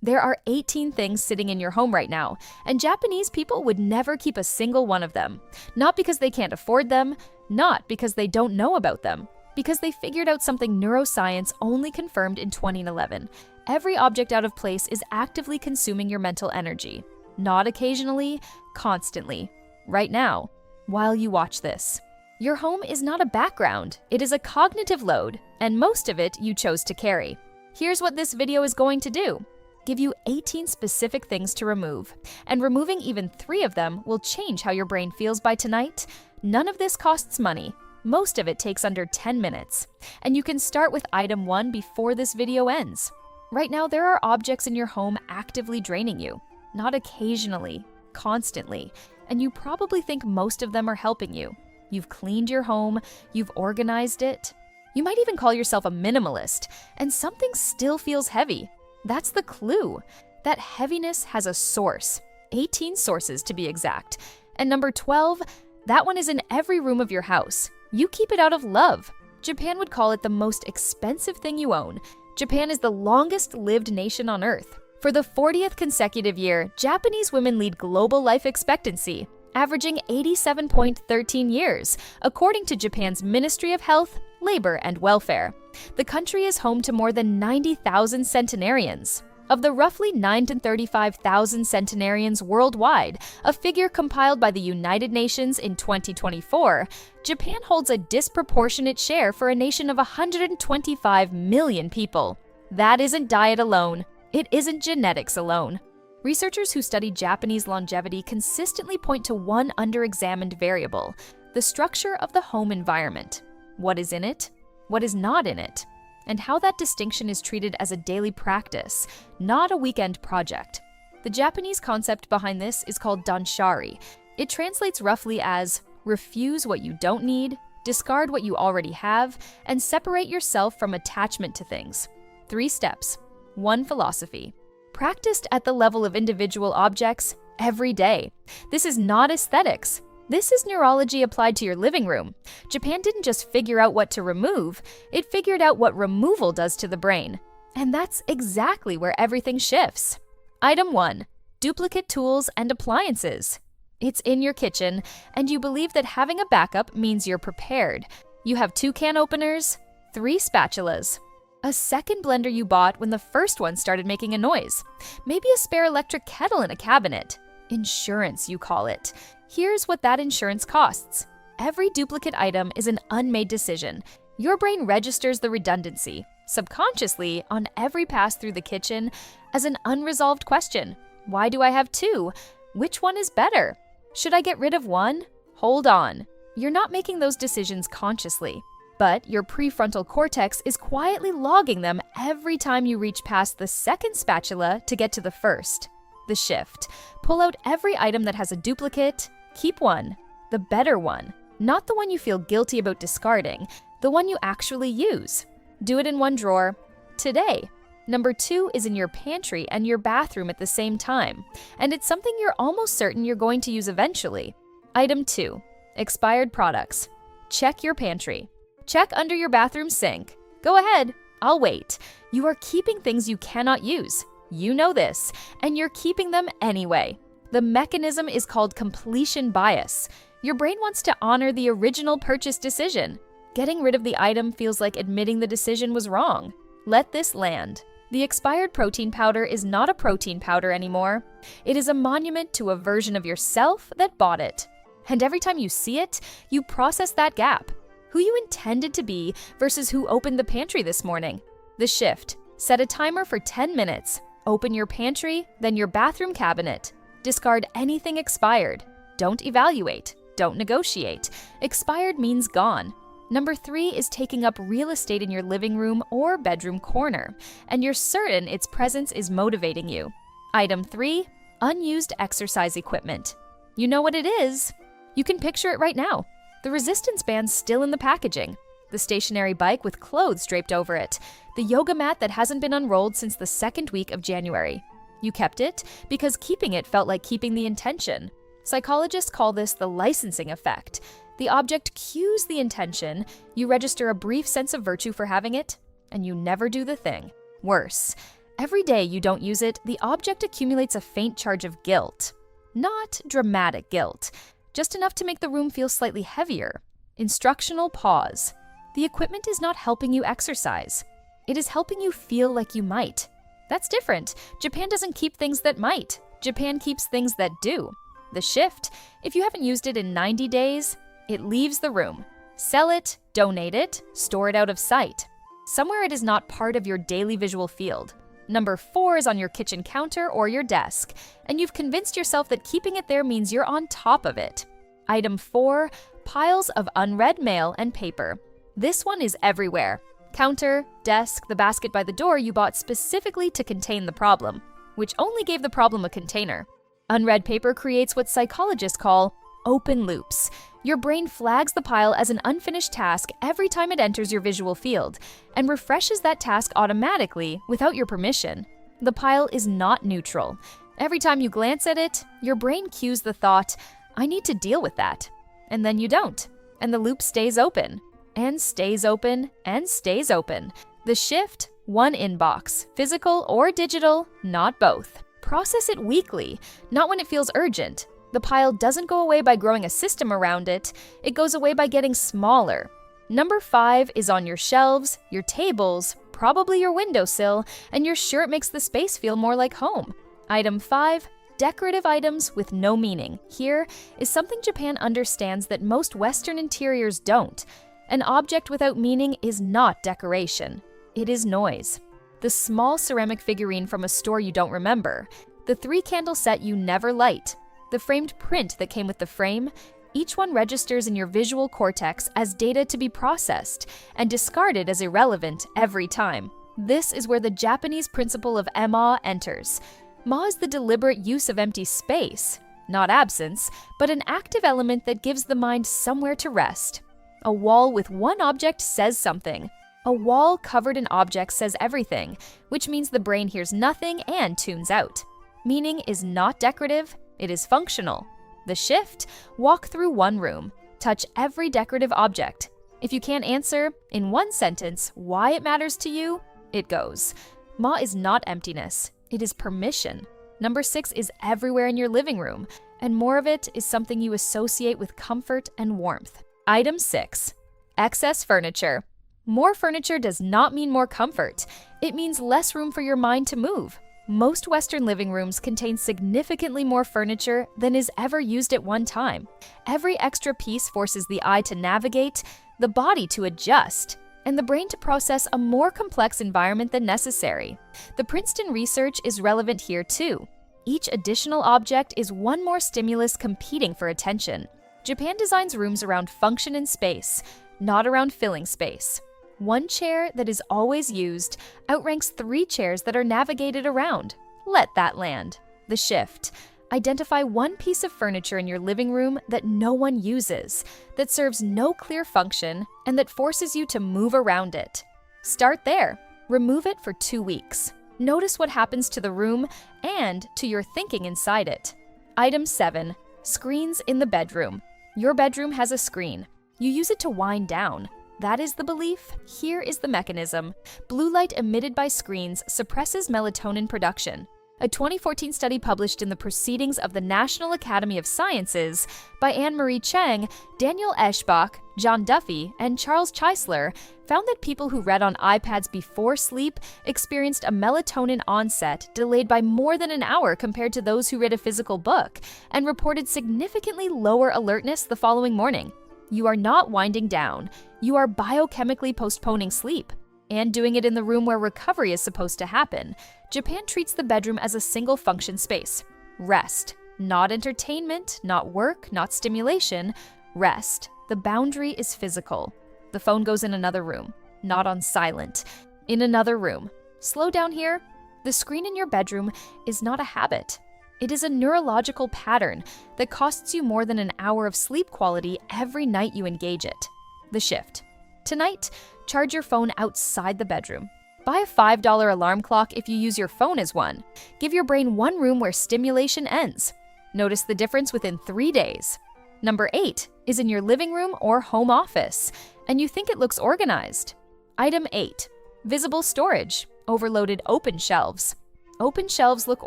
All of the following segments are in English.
There are 18 things sitting in your home right now, and Japanese people would never keep a single one of them. Not because they can't afford them, not because they don't know about them, because they figured out something neuroscience only confirmed in 2011. Every object out of place is actively consuming your mental energy. Not occasionally, constantly. Right now, while you watch this. Your home is not a background, it is a cognitive load, and most of it you chose to carry. Here's what this video is going to do. Give you 18 specific things to remove, and removing even 3 of them will change how your brain feels by tonight. None of this costs money. Most of it takes under 10 minutes, and you can start with item 1 before this video ends. Right now, there are objects in your home actively draining you, not occasionally, constantly, and you probably think most of them are helping you. You've cleaned your home, you've organized it. You might even call yourself a minimalist, and something still feels heavy. That's the clue. That heaviness has a source, 18 sources to be exact. And number 12, that one is in every room of your house. You keep it out of love. Japan would call it the most expensive thing you own. Japan is the longest-lived nation on Earth. For the 40th consecutive year, Japanese women lead global life expectancy, averaging 87.13 years, according to Japan's Ministry of Health, Labor, and Welfare. The country is home to more than 90,000 centenarians. Of the roughly 9 to 35,000 centenarians worldwide, a figure compiled by the United Nations in 2024, Japan holds a disproportionate share for a nation of 125 million people. That isn't diet alone. It isn't genetics alone. Researchers who study Japanese longevity consistently point to one under-examined variable: the structure of the home environment. What is in it? What is not in it? And how that distinction is treated as a daily practice, not a weekend project. The Japanese concept behind this is called danshari. It translates roughly as refuse what you don't need, discard what you already have, and separate yourself from attachment to things. 3 steps. 1 philosophy. Practiced at the level of individual objects every day. This is not aesthetics. This is neurology applied to your living room. Japan didn't just figure out what to remove, it figured out what removal does to the brain. And that's exactly where everything shifts. Item 1. Duplicate tools and appliances. It's in your kitchen, and you believe that having a backup means you're prepared. You have 2 can openers, 3 spatulas, a second blender you bought when the first one started making a noise, maybe a spare electric kettle in a cabinet. Insurance, you call it. Here's what that insurance costs. Every duplicate item is an unmade decision. Your brain registers the redundancy, subconsciously, on every pass through the kitchen as an unresolved question. Why do I have 2? Which one is better? Should I get rid of one? Hold on. You're not making those decisions consciously, but your prefrontal cortex is quietly logging them every time you reach past the second spatula to get to the first. The shift. Pull out every item that has a duplicate. Keep one. The better one. Not the one you feel guilty about discarding. The one you actually use. Do it in one drawer. Today. Number 2 is in your pantry and your bathroom at the same time. And it's something you're almost certain you're going to use eventually. Item 2. Expired products. Check your pantry. Check under your bathroom sink. Go ahead. I'll wait. You are keeping things you cannot use. You know this, and you're keeping them anyway. The mechanism is called completion bias. Your brain wants to honor the original purchase decision. Getting rid of the item feels like admitting the decision was wrong. Let this land. The expired protein powder is not a protein powder anymore. It is a monument to a version of yourself that bought it. And every time you see it, you process that gap. Who you intended to be versus who opened the pantry this morning. The shift. Set a timer for 10 minutes. Open your pantry, then your bathroom cabinet. Discard anything expired. Don't evaluate. Don't negotiate. Expired means gone. Number 3 is taking up real estate in your living room or bedroom corner, and you're certain its presence is motivating you. Item 3, unused exercise equipment. You know what it is. You can picture it right now. The resistance band's still in the packaging. The stationary bike with clothes draped over it. The yoga mat that hasn't been unrolled since the 2nd week of January. You kept it because keeping it felt like keeping the intention. Psychologists call this the licensing effect. The object cues the intention, you register a brief sense of virtue for having it, and you never do the thing. Worse, Every day you don't use it, the object accumulates a faint charge of guilt. Not dramatic guilt, just enough to make the room feel slightly heavier. Instructional pause. The equipment is not helping you exercise. It is helping you feel like you might. That's different. Japan doesn't keep things that might. Japan keeps things that do. The shift, if you haven't used it in 90 days, it leaves the room. Sell it, donate it, store it out of sight. Somewhere it is not part of your daily visual field. Number 4 is on your kitchen counter or your desk, and you've convinced yourself that keeping it there means you're on top of it. Item 4, piles of unread mail and paper. This one is everywhere. Counter, desk, the basket by the door you bought specifically to contain the problem, which only gave the problem a container. Unread paper creates what psychologists call open loops. Your brain flags the pile as an unfinished task every time it enters your visual field, and refreshes that task automatically without your permission. The pile is not neutral. Every time you glance at it, your brain cues the thought, I need to deal with that. And then you don't. And the loop stays open, and stays open, and stays open. The shift, one inbox, physical or digital, not both. Process it weekly, not when it feels urgent. The pile doesn't go away by growing a system around it, it goes away by getting smaller. Number 5 is on your shelves, your tables, probably your windowsill, and you're sure it makes the space feel more like home. Item 5, decorative items with no meaning. Here is something Japan understands that most Western interiors don't. An object without meaning is not decoration. It is noise. The small ceramic figurine from a store you don't remember. The 3-candle set you never light. The framed print that came with the frame. Each one registers in your visual cortex as data to be processed and discarded as irrelevant every time. This is where the Japanese principle of emma enters. Ma is the deliberate use of empty space, not absence, but an active element that gives the mind somewhere to rest. A wall with one object says something. A wall covered in objects says everything, which means the brain hears nothing and tunes out. Meaning is not decorative, it is functional. The shift, walk through one room, touch every decorative object. If you can't answer, in one sentence, why it matters to you, it goes. Ma is not emptiness, it is permission. Number 6 is everywhere in your living room, and more of it is something you associate with comfort and warmth. Item 6, excess furniture. More furniture does not mean more comfort. It means less room for your mind to move. Most Western living rooms contain significantly more furniture than is ever used at one time. Every extra piece forces the eye to navigate, the body to adjust, and the brain to process a more complex environment than necessary. The Princeton research is relevant here too. Each additional object is one more stimulus competing for attention. Japan designs rooms around function and space, not around filling space. One chair that is always used outranks 3 chairs that are navigated around. Let that land. The shift. Identify one piece of furniture in your living room that no one uses, that serves no clear function, and that forces you to move around it. Start there. Remove it for 2 weeks. Notice what happens to the room and to your thinking inside it. Item 7. Screens in the bedroom. Your bedroom has a screen. You use it to wind down. That is the belief. Here is the mechanism. Blue light emitted by screens suppresses melatonin production. A 2014 study published in the Proceedings of the National Academy of Sciences by Anne-Marie Cheng, Daniel Eschbach, John Duffy, and Charles Cheisler found that people who read on iPads before sleep experienced a melatonin onset delayed by more than an hour compared to those who read a physical book, and reported significantly lower alertness the following morning. You are not winding down. You are biochemically postponing sleep, and doing it in the room where recovery is supposed to happen. Japan treats the bedroom as a single function space. Rest. Not entertainment, not work, not stimulation. Rest. The boundary is physical. The phone goes in another room. Not on silent. In another room. Slow down here. The screen in your bedroom is not a habit. It is a neurological pattern that costs you more than an hour of sleep quality every night you engage it. The shift. Tonight, charge your phone outside the bedroom. Buy a $5 alarm clock if you use your phone as one. Give your brain one room where stimulation ends. Notice the difference within 3 days. Number 8 is in your living room or home office, and you think it looks organized. Item 8. Visible storage. Overloaded open shelves. Open shelves look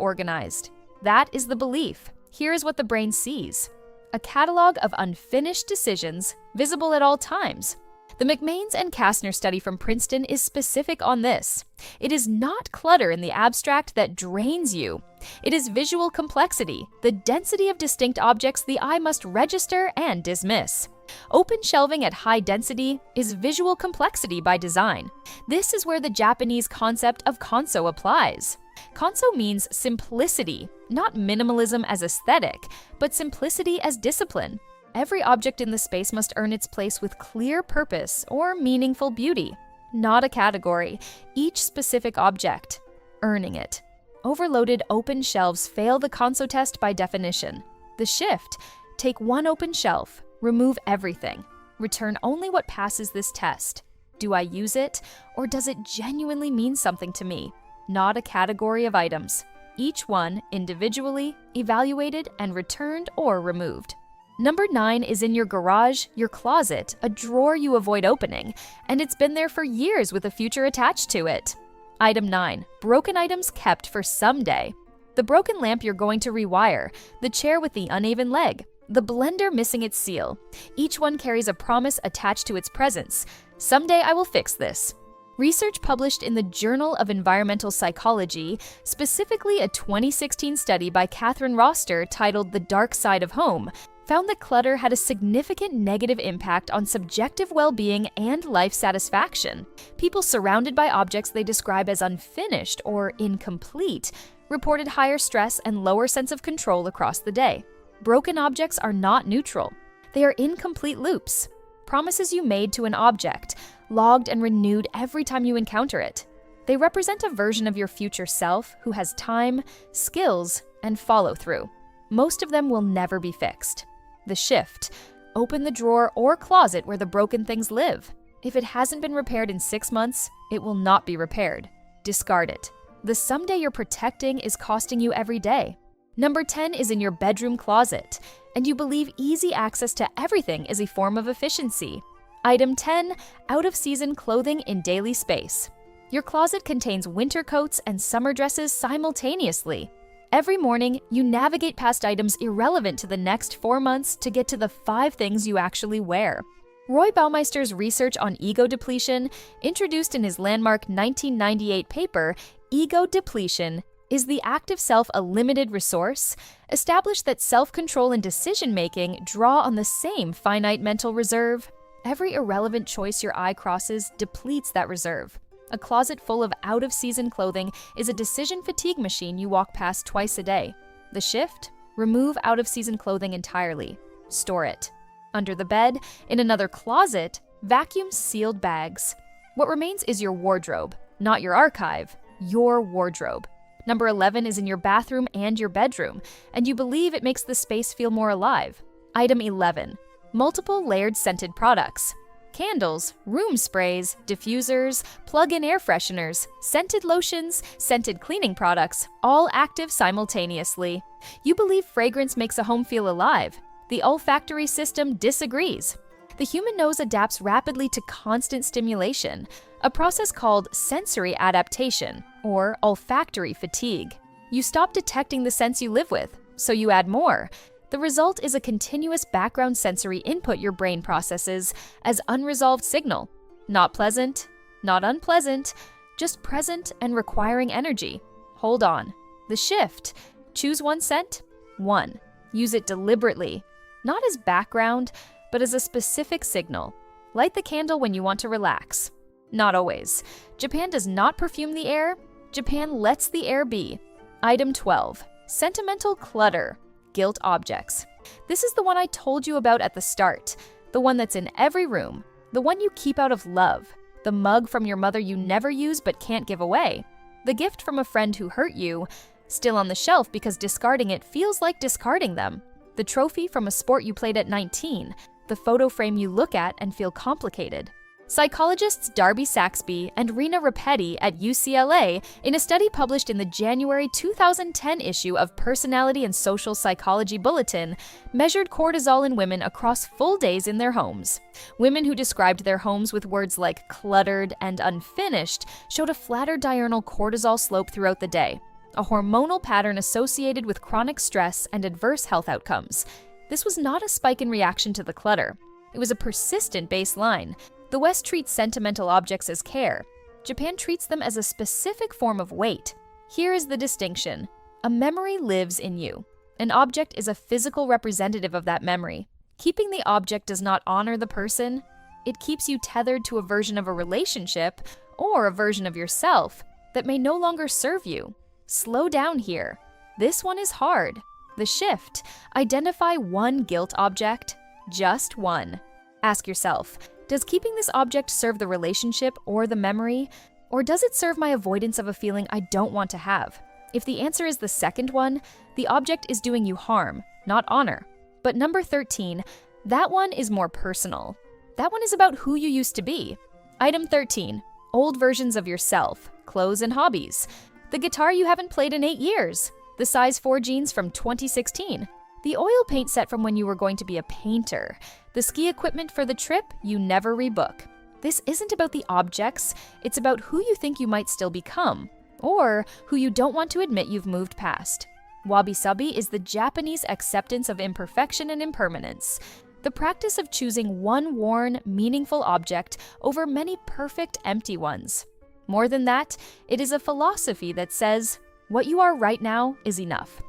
organized. That is the belief. Here is what the brain sees: a catalog of unfinished decisions visible at all times. The McMains and Kastner study from Princeton is specific on this. It is not clutter in the abstract that drains you. It is visual complexity, the density of distinct objects the eye must register and dismiss. Open shelving at high density is visual complexity by design. This is where the Japanese concept of kanso applies. Kanso means simplicity, not minimalism as aesthetic, but simplicity as discipline. Every object in the space must earn its place with clear purpose or meaningful beauty, not a category, each specific object, earning it. Overloaded open shelves fail the kanso test by definition. The shift: take one open shelf, remove everything, return only what passes this test. Do I use it, or does it genuinely mean something to me? Not a category of items, each one individually evaluated and returned or removed. Number 9 is in your garage, your closet, a drawer you avoid opening, and it's been there for years with a future attached to it. Item 9, broken items kept for someday. The broken lamp you're going to rewire, the chair with the uneven leg, the blender missing its seal. Each one carries a promise attached to its presence. Someday I will fix this. Research published in the Journal of Environmental Psychology, specifically a 2016 study by Catherine Roster titled The Dark Side of Home, found that clutter had a significant negative impact on subjective well-being and life satisfaction. People surrounded by objects they describe as unfinished or incomplete reported higher stress and lower sense of control across the day. Broken objects are not neutral. They are incomplete loops, promises you made to an object, logged and renewed every time you encounter it. They represent a version of your future self who has time, skills, and follow-through. Most of them will never be fixed. The shift: open the drawer or closet where the broken things live. If it hasn't been repaired in 6 months, it will not be repaired. Discard it. The someday you're protecting is costing you every day. Number 10 is in your bedroom closet, and you believe easy access to everything is a form of efficiency. Item 10, out-of-season clothing in daily space. Your closet contains winter coats and summer dresses simultaneously. Every morning, you navigate past items irrelevant to the next 4 months to get to the 5 things you actually wear. Roy Baumeister's research on ego depletion, introduced in his landmark 1998 paper, Ego Depletion, Is the Active Self a Limited Resource?, established that self-control and decision-making draw on the same finite mental reserve. Every irrelevant choice your eye crosses depletes that reserve. A closet full of out-of-season clothing is a decision fatigue machine you walk past twice a day. The shift: remove out-of-season clothing entirely. Store it. Under the bed, in another closet, vacuum sealed bags. What remains is your wardrobe, not your archive, your wardrobe. Number 11 is in your bathroom and your bedroom, and you believe it makes the space feel more alive. Item 11, multiple layered scented products. Candles, room sprays, diffusers, plug-in air fresheners, scented lotions, scented cleaning products, all active simultaneously. You believe fragrance makes a home feel alive. The olfactory system disagrees. The human nose adapts rapidly to constant stimulation, a process called sensory adaptation, or olfactory fatigue. You stop detecting the scents you live with, so you add more. The result is a continuous background sensory input your brain processes as unresolved signal. Not pleasant, not unpleasant, just present and requiring energy. Hold on. The shift: choose one scent, one. Use it deliberately, not as background, but as a specific signal. Light the candle when you want to relax. Not always. Japan does not perfume the air. Japan lets the air be. Item 12, sentimental clutter. Guilt objects. This is the one I told you about at the start, the one that's in every room, the one you keep out of love, the mug from your mother you never use but can't give away, the gift from a friend who hurt you, still on the shelf because discarding it feels like discarding them, the trophy from a sport you played at 19, the photo frame you look at and feel complicated. Psychologists Darby Saxby and Rena Rapetti at UCLA, in a study published in the January 2010 issue of Personality and Social Psychology Bulletin, measured cortisol in women across full days in their homes. Women who described their homes with words like cluttered and unfinished showed a flatter diurnal cortisol slope throughout the day, a hormonal pattern associated with chronic stress and adverse health outcomes. This was not a spike in reaction to the clutter. It was a persistent baseline. The West treats sentimental objects as care. Japan treats them as a specific form of weight. Here is the distinction. A memory lives in you. An object is a physical representative of that memory. Keeping the object does not honor the person. It keeps you tethered to a version of a relationship or a version of yourself that may no longer serve you. Slow down here. This one is hard. The shift. Identify one guilt object. Just one. Ask yourself, does keeping this object serve the relationship or the memory? Or does it serve my avoidance of a feeling I don't want to have? If the answer is the second one, the object is doing you harm, not honor. But number 13, that one is more personal. That one is about who you used to be. Item 13, old versions of yourself, clothes and hobbies. The guitar you haven't played in 8 years. The size 4 jeans from 2016. The oil paint set from when you were going to be a painter. The ski equipment for the trip you never rebook. This isn't about the objects, it's about who you think you might still become, or who you don't want to admit you've moved past. Wabi-sabi is the Japanese acceptance of imperfection and impermanence. The practice of choosing one worn, meaningful object over many perfect, empty ones. More than that, it is a philosophy that says, what you are right now is enough.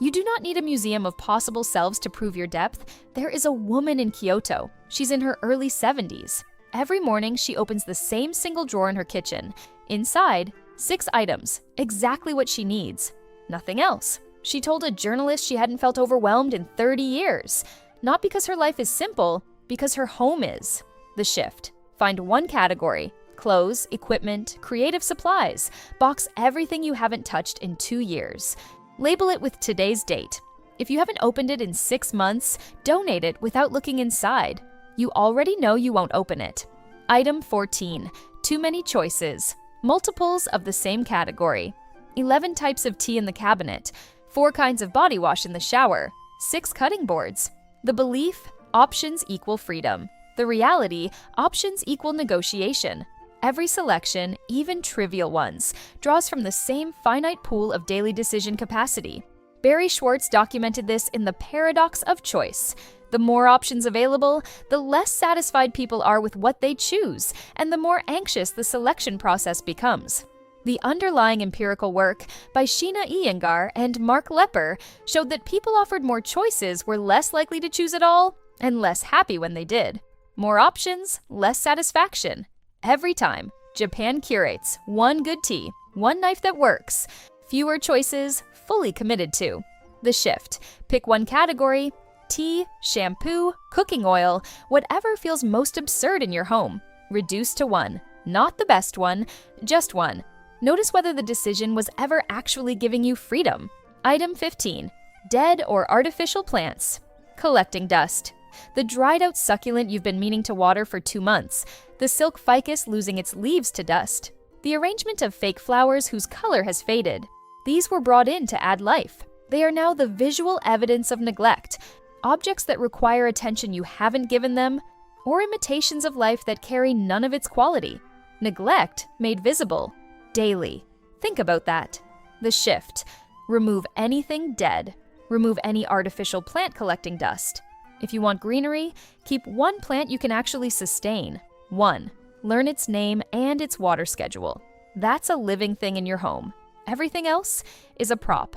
You do not need a museum of possible selves to prove your depth. There is a woman in Kyoto. She's in her early 70s. Every morning, she opens the same single drawer in her kitchen. Inside, 6 items, exactly what she needs. Nothing else. She told a journalist she hadn't felt overwhelmed in 30 years. Not because her life is simple, because her home is. The shift. Find one category. Clothes, equipment, creative supplies. Box everything you haven't touched in 2 years. Label it with today's date. If you haven't opened it in 6 months, donate it without looking inside. You already know you won't open it. Item 14. Too many choices. Multiples of the same category. 11 types of tea in the cabinet. 4 kinds of body wash in the shower. 6 cutting boards. The belief, options equal freedom. The reality, options equal negotiation. Every selection, even trivial ones, draws from the same finite pool of daily decision capacity. Barry Schwartz documented this in The Paradox of Choice. The more options available, the less satisfied people are with what they choose, and the more anxious the selection process becomes. The underlying empirical work by Sheena Iyengar and Mark Lepper showed that people offered more choices were less likely to choose at all, and less happy when they did. More options, less satisfaction. Every time, Japan curates one good tea, one knife that works. Fewer choices, fully committed to. The shift. Pick one category. Tea, shampoo, cooking oil, whatever feels most absurd in your home. Reduce to one. Not the best one, just one. Notice whether the decision was ever actually giving you freedom. Item 15. Dead or artificial plants. Collecting dust. The dried out succulent you've been meaning to water for 2 months. The silk ficus losing its leaves to dust. The arrangement of fake flowers whose color has faded. These were brought in to add life. They are now the visual evidence of neglect. Objects that require attention you haven't given them, or imitations of life that carry none of its quality. Neglect made visible. Daily. Think about that. The shift. Remove anything dead. Remove any artificial plant collecting dust. If you want greenery, keep one plant you can actually sustain. 1. Learn its name and its water schedule. That's a living thing in your home. Everything else is a prop.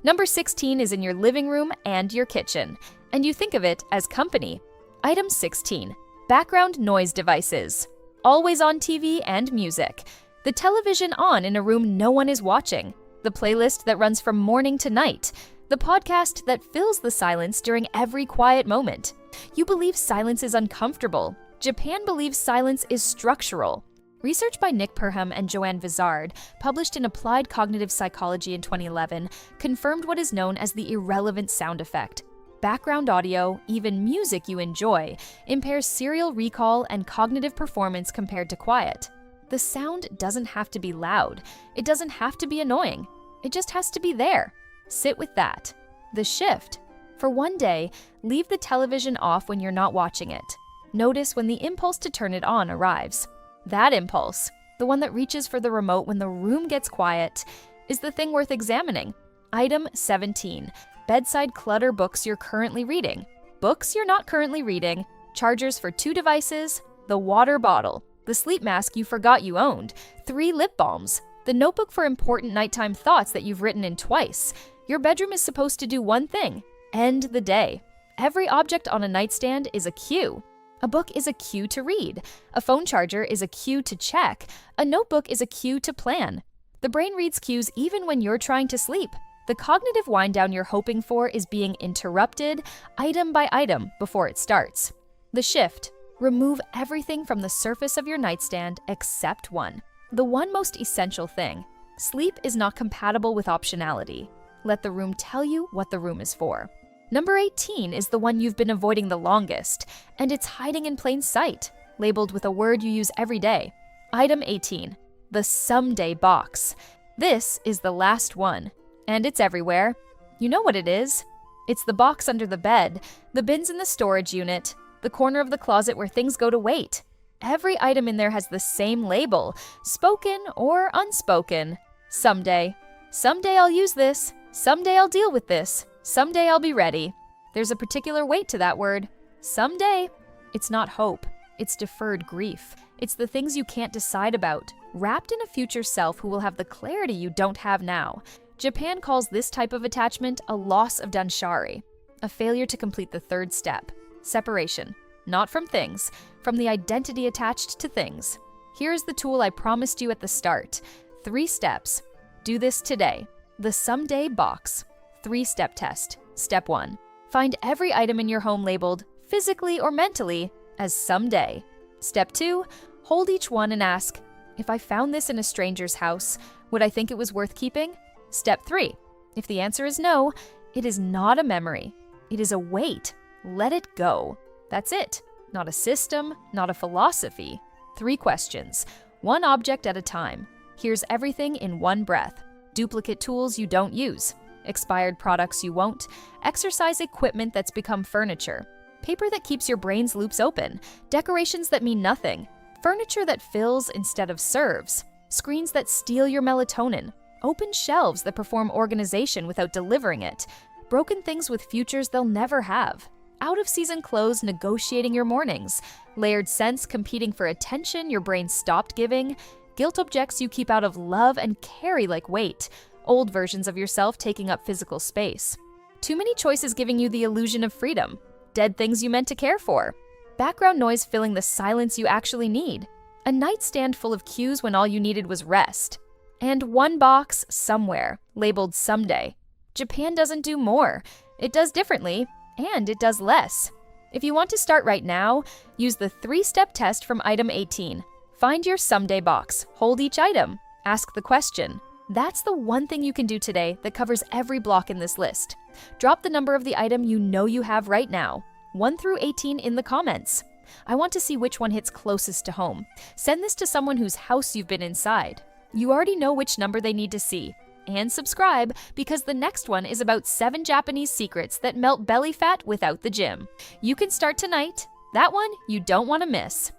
Number 16 is in your living room and your kitchen, and you think of it as company. Item 16. Background noise devices. Always on TV and music. The television on in a room no one is watching. The playlist that runs from morning to night. The podcast that fills the silence during every quiet moment. You believe silence is uncomfortable. Japan believes silence is structural. Research by Nick Perham and Joanne Vizard, published in Applied Cognitive Psychology in 2011, confirmed what is known as the irrelevant sound effect. background audio, even music you enjoy, impairs serial recall and cognitive performance compared to quiet. The sound doesn't have to be loud. It doesn't have to be annoying. It just has to be there. Sit with that. The shift. For one day, leave the television off when you're not watching it. Notice when the impulse to turn it on arrives. That impulse, the one that reaches for the remote when the room gets quiet, is the thing worth examining. Item 17. Bedside clutter books you're currently reading. Books you're not currently reading. Chargers for 2 devices. The water bottle. The sleep mask you forgot you owned. 3 lip balms. The notebook for important nighttime thoughts that you've written in twice. Your bedroom is supposed to do one thing: end the day. Every object on a nightstand is a cue. A book is a cue to read. A phone charger is a cue to check. A notebook is a cue to plan. The brain reads cues even when you're trying to sleep. The cognitive wind down you're hoping for is being interrupted item by item before it starts. The shift. Remove everything from the surface of your nightstand except one. The one most essential thing. Sleep is not compatible with optionality. Let the room tell you what the room is for. Number 18 is the one you've been avoiding the longest, and it's hiding in plain sight, labeled with a word you use every day. Item 18. The someday box. This is the last one, and it's everywhere. You know what it is. It's the box under the bed, the bins in the storage unit, the corner of the closet where things go to wait. Every item in there has the same label, spoken or unspoken. Someday. Someday I'll use this. Someday I'll deal with this. Someday I'll be ready. There's a particular weight to that word. Someday. It's not hope. It's deferred grief. It's the things you can't decide about, wrapped in a future self who will have the clarity you don't have now. Japan calls this type of attachment a loss of danshari, a failure to complete the 3rd step. Separation. Not from things, from the identity attached to things. Here's the tool I promised you at the start. 3 steps. Do this today. The someday box. 3-step test. Step 1. Find every item in your home labeled, physically or mentally, as someday. Step 2. Hold each one and ask, if I found this in a stranger's house, would I think it was worth keeping? Step 3. If the answer is no, it is not a memory. It is a weight. Let it go. That's it. Not a system, not a philosophy. 3 questions. 1 object at a time. Here's everything in one breath. Duplicate tools you don't use. Expired products you won't. Exercise equipment that's become furniture. Paper that keeps your brain's loops open. Decorations that mean nothing. Furniture that fills instead of serves. Screens that steal your melatonin. Open shelves that perform organization without delivering it. Broken things with futures they'll never have. Out-of-season clothes negotiating your mornings. Layered scents competing for attention your brain stopped giving. Guilt objects you keep out of love and carry like weight. Old versions of yourself taking up physical space. Too many choices giving you the illusion of freedom. Dead things you meant to care for. Background noise filling the silence you actually need. A nightstand full of cues when all you needed was rest. And 1 box somewhere, labeled someday. Japan doesn't do more. It does differently, and it does less. If you want to start right now, use the 3-step test from item 18. Find your someday box, hold each item, ask the question. That's the one thing you can do today that covers every block in this list. Drop the number of the item you know you have right now, 1 through 18 in the comments. I want to see which one hits closest to home. Send this to someone whose house you've been inside. You already know which number they need to see. And subscribe, because the next one is about 7 Japanese secrets that melt belly fat without the gym. You can start tonight. That one you don't want to miss.